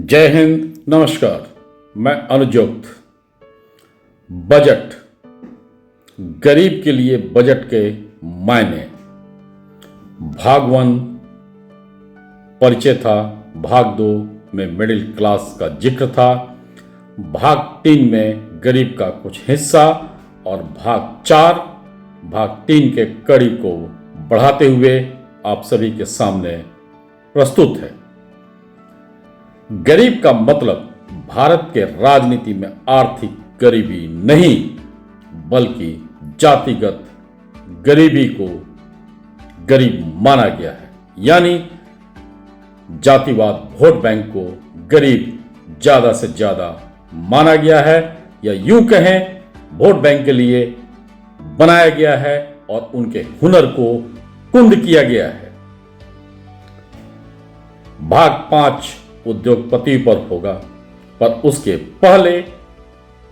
जय हिंद, नमस्कार। मैं अनुजोक्त। बजट, गरीब के लिए बजट के मायने। भाग 1 परिचय था, भाग 2 में मिडिल क्लास का जिक्र था, भाग 3 में गरीब का कुछ हिस्सा और भाग 3 के कड़ी को बढ़ाते हुए आप सभी के सामने प्रस्तुत है। गरीब का मतलब भारत के राजनीति में आर्थिक गरीबी नहीं, बल्कि जातिगत गरीबी को गरीब माना गया है। यानी जातिवाद वोट बैंक को गरीब ज्यादा से ज्यादा माना गया है, या यूं कहें वोट बैंक के लिए बनाया गया है और उनके हुनर को कुंद किया गया है। भाग 5 उद्योगपति पर होगा, पर उसके पहले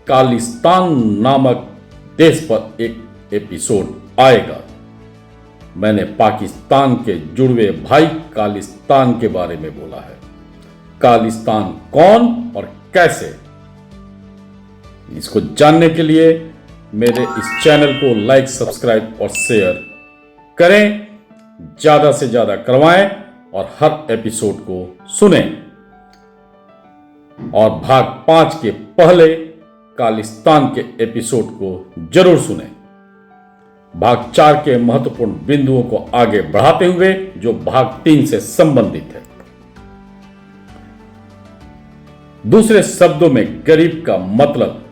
कालिस्तान नामक देश पर एक एपिसोड आएगा। मैंने पाकिस्तान के जुड़वे भाई कालिस्तान के बारे में बोला है। कालिस्तान कौन और कैसे, इसको जानने के लिए मेरे इस चैनल को लाइक, सब्सक्राइब और शेयर करें, ज्यादा से ज्यादा करवाएं और हर एपिसोड को सुनें। और भाग 5 के पहले कालिस्तान के एपिसोड को जरूर सुनें। भाग 4 के महत्वपूर्ण बिंदुओं को आगे बढ़ाते हुए जो भाग 3 से संबंधित है। दूसरे शब्दों में गरीब का मतलब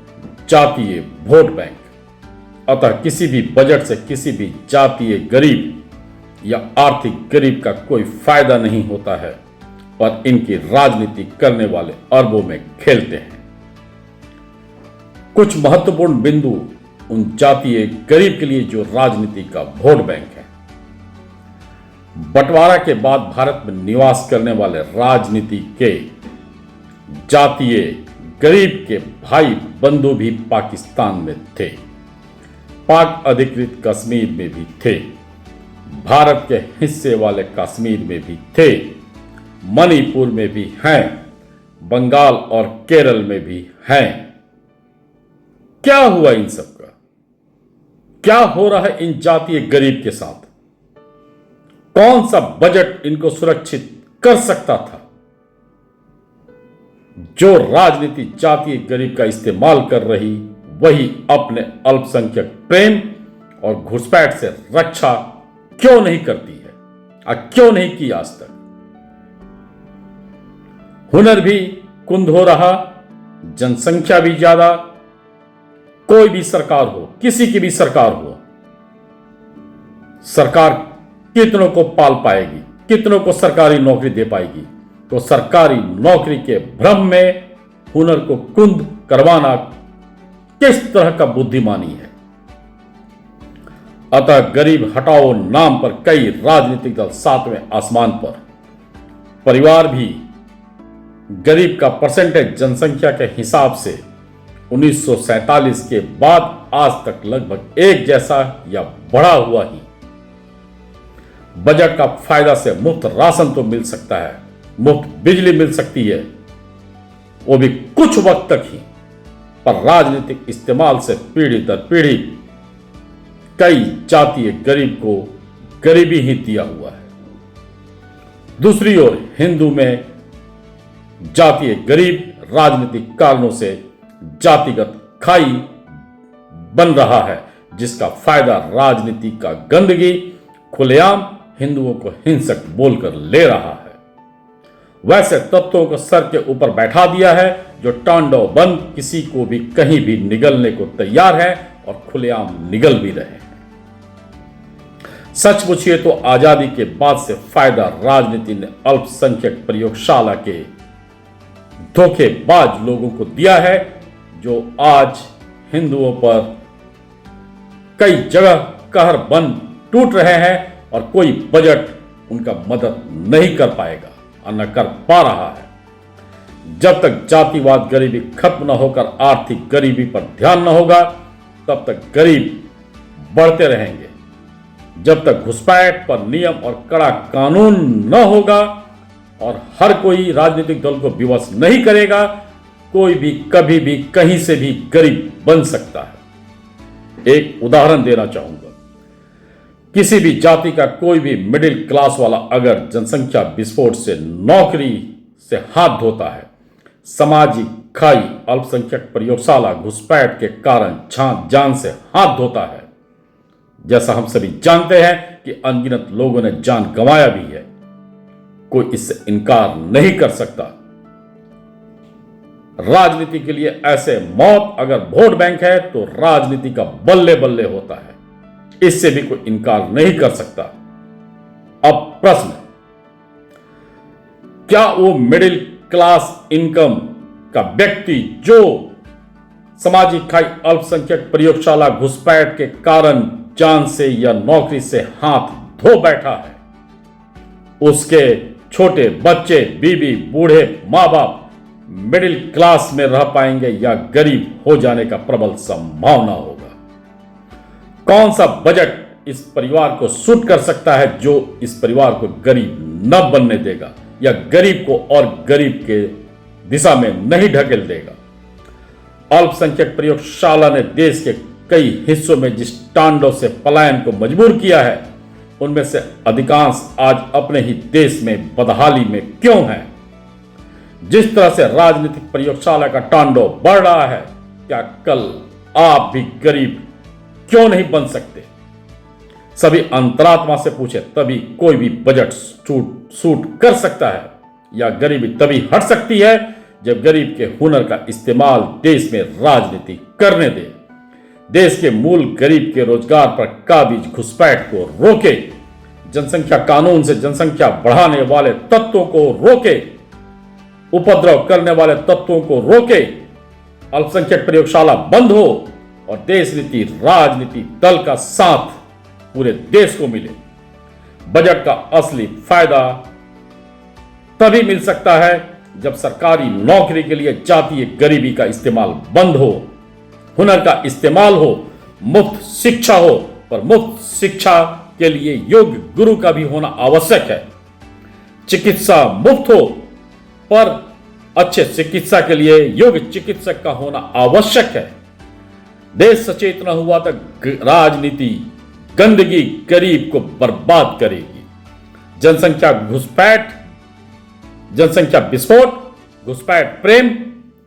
जातीय वोट बैंक। अतः किसी भी बजट से किसी भी जातीय गरीब या आर्थिक गरीब का कोई फायदा नहीं होता है, पर इनकी राजनीति करने वाले अरबों में खेलते हैं। कुछ महत्वपूर्ण बिंदु उन जातीय गरीब के लिए जो राजनीति का वोट बैंक है। बंटवारा के बाद भारत में निवास करने वाले राजनीति के जातीय गरीब के भाई बंधु भी पाकिस्तान में थे, पाक अधिकृत कश्मीर में भी थे, भारत के हिस्से वाले कश्मीर में भी थे, मणिपुर में भी हैं, बंगाल और केरल में भी हैं। क्या हुआ इन सब का? क्या हो रहा है इन जातीय गरीब के साथ? कौन सा बजट इनको सुरक्षित कर सकता था? जो राजनीति जातीय गरीब का इस्तेमाल कर रही, वही अपने अल्पसंख्यक प्रेम और घुसपैठ से रक्षा क्यों नहीं करती है? क्यों नहीं की आज तक? हुनर भी कुंद हो रहा, जनसंख्या भी ज्यादा। कोई भी सरकार हो, किसी की भी सरकार हो, सरकार कितनों को पाल पाएगी, कितनों को सरकारी नौकरी दे पाएगी? तो सरकारी नौकरी के भ्रम में हुनर को कुंद करवाना किस तरह का बुद्धिमानी है? अतः गरीब हटाओ नाम पर कई राजनीतिक दल 7वें आसमान पर, परिवार भी गरीब का परसेंटेज जनसंख्या के हिसाब से 1947 के बाद आज तक लगभग एक जैसा या बढ़ा हुआ ही। बजट का फायदा से मुफ्त राशन तो मिल सकता है, मुफ्त बिजली मिल सकती है, वो भी कुछ वक्त तक ही, पर राजनीतिक इस्तेमाल से पीढ़ी दर पीढ़ी कई जातीय गरीब को गरीबी ही दिया हुआ है। दूसरी ओर हिंदू में जातीय गरीब राजनीतिक कारणों से जातिगत खाई बन रहा है, जिसका फायदा राजनीति का गंदगी खुलेआम हिंदुओं को हिंसक बोलकर ले रहा है। वैसे तत्वों को सर के ऊपर बैठा दिया है जो टांडव बंद किसी को भी कहीं भी निगलने को तैयार है और खुलेआम निगल भी रहे हैं। सच पूछिए तो आजादी के बाद से फायदा राजनीति ने अल्पसंख्यक प्रयोगशाला के धोखेबाज लोगों को दिया है, जो आज हिंदुओं पर कई जगह कहर बन टूट रहे हैं और कोई बजट उनका मदद नहीं कर पाएगा और न कर पा रहा है। जब तक जातिवाद गरीबी खत्म न होकर आर्थिक गरीबी पर ध्यान न होगा, तब तक गरीब बढ़ते रहेंगे। जब तक घुसपैठ पर नियम और कड़ा कानून न होगा और हर कोई राजनीतिक दल को विवश नहीं करेगा। कोई भी कभी भी कहीं से भी गरीब बन सकता है। एक उदाहरण देना चाहूंगा, किसी भी जाति का कोई भी मिडिल क्लास वाला अगर जनसंख्या विस्फोट से नौकरी से हाथ धोता है, सामाजिक खाई अल्पसंख्यक प्रयोगशाला घुसपैठ के कारण जान से हाथ धोता है, जैसा हम सभी जानते हैं कि अनगिनत लोगों ने जान गंवाया भी है, कोई इससे इनकार नहीं कर सकता। राजनीति के लिए ऐसे मौत अगर वोट बैंक है तो राजनीति का बल्ले बल्ले होता है, इससे भी कोई इनकार नहीं कर सकता। अब प्रश्न, क्या वो मिडिल क्लास इनकम का व्यक्ति जो सामाजिक खाई अल्पसंख्यक प्रयोगशाला घुसपैठ के कारण जान से या नौकरी से हाथ धो बैठा है, उसके छोटे बच्चे, बीवी, बूढ़े मां बाप मिडिल क्लास में रह पाएंगे या गरीब हो जाने का प्रबल संभावना होगा? कौन सा बजट इस परिवार को सूट कर सकता है जो इस परिवार को गरीब न बनने देगा या गरीब को और गरीब के दिशा में नहीं ढकेल देगा? अल्पसंख्यक प्रयोगशाला ने देश के कई हिस्सों में जिस तांडव से पलायन को मजबूर किया है, उनमें से अधिकांश आज अपने ही देश में बदहाली में क्यों हैं? जिस तरह से राजनीतिक प्रयोगशाला का तांडव बढ़ रहा है, क्या कल आप भी गरीब क्यों नहीं बन सकते? सभी अंतरात्मा से पूछे तभी कोई भी बजट सूट कर सकता है, या गरीबी तभी हट सकती है जब गरीब के हुनर का इस्तेमाल देश में राजनीति करने दे, देश के मूल गरीब के रोजगार पर काबिज घुसपैठ को रोके, जनसंख्या कानून से जनसंख्या बढ़ाने वाले तत्वों को रोके, उपद्रव करने वाले तत्वों को रोके, अल्पसंख्यक प्रयोगशाला बंद हो और देश नीति राजनीति दल का साथ पूरे देश को मिले। बजट का असली फायदा तभी मिल सकता है जब सरकारी नौकरी के लिए जातीय गरीबी का इस्तेमाल बंद हो, हुनर का इस्तेमाल हो, मुफ्त शिक्षा हो, पर मुफ्त शिक्षा के लिए योग्य गुरु का भी होना आवश्यक है। चिकित्सा मुफ्त हो, पर अच्छे चिकित्सा के लिए योग्य चिकित्सक का होना आवश्यक है। देश सचेत न हुआ तो राजनीति गंदगी गरीब को बर्बाद करेगी। जनसंख्या घुसपैठ, जनसंख्या विस्फोट, घुसपैठ प्रेम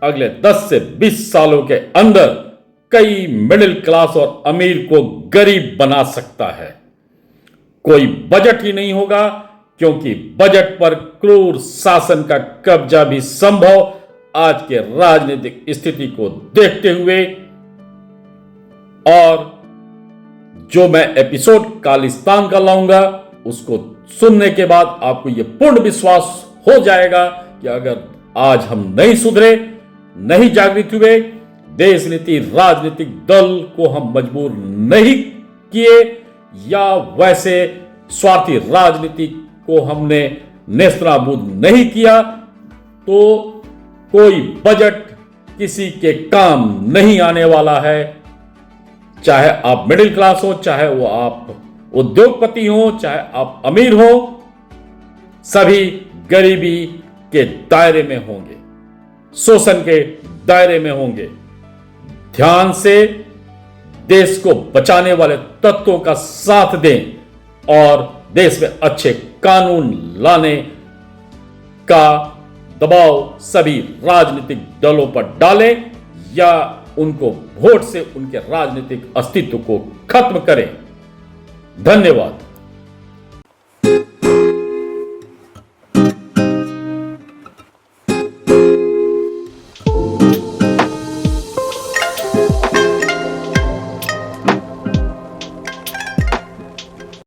अगले 10 से 20 सालों के अंदर कई मिडिल क्लास और अमीर को गरीब बना सकता है। कोई बजट ही नहीं होगा, क्योंकि बजट पर क्रूर शासन का कब्जा भी संभव आज के राजनीतिक स्थिति को देखते हुए। और जो मैं एपिसोड खालिस्तान का लाऊंगा, उसको सुनने के बाद आपको यह पूर्ण विश्वास हो जाएगा कि अगर आज हम नहीं सुधरे, नहीं जागृत हुए, देश नीति राजनीतिक दल को हम मजबूर नहीं किए या वैसे स्वार्थी राजनीति को हमने नेस्तनाबूद नहीं किया, तो कोई बजट किसी के काम नहीं आने वाला है। चाहे आप मिडिल क्लास हो, चाहे वो आप उद्योगपति हो, चाहे आप अमीर हो, सभी गरीबी के दायरे में होंगे, शोषण के दायरे में होंगे। ध्यान से देश को बचाने वाले तत्वों का साथ दें और देश में अच्छे कानून लाने का दबाव सभी राजनीतिक दलों पर डालें या उनको वोट से उनके राजनीतिक अस्तित्व को खत्म करें। धन्यवाद।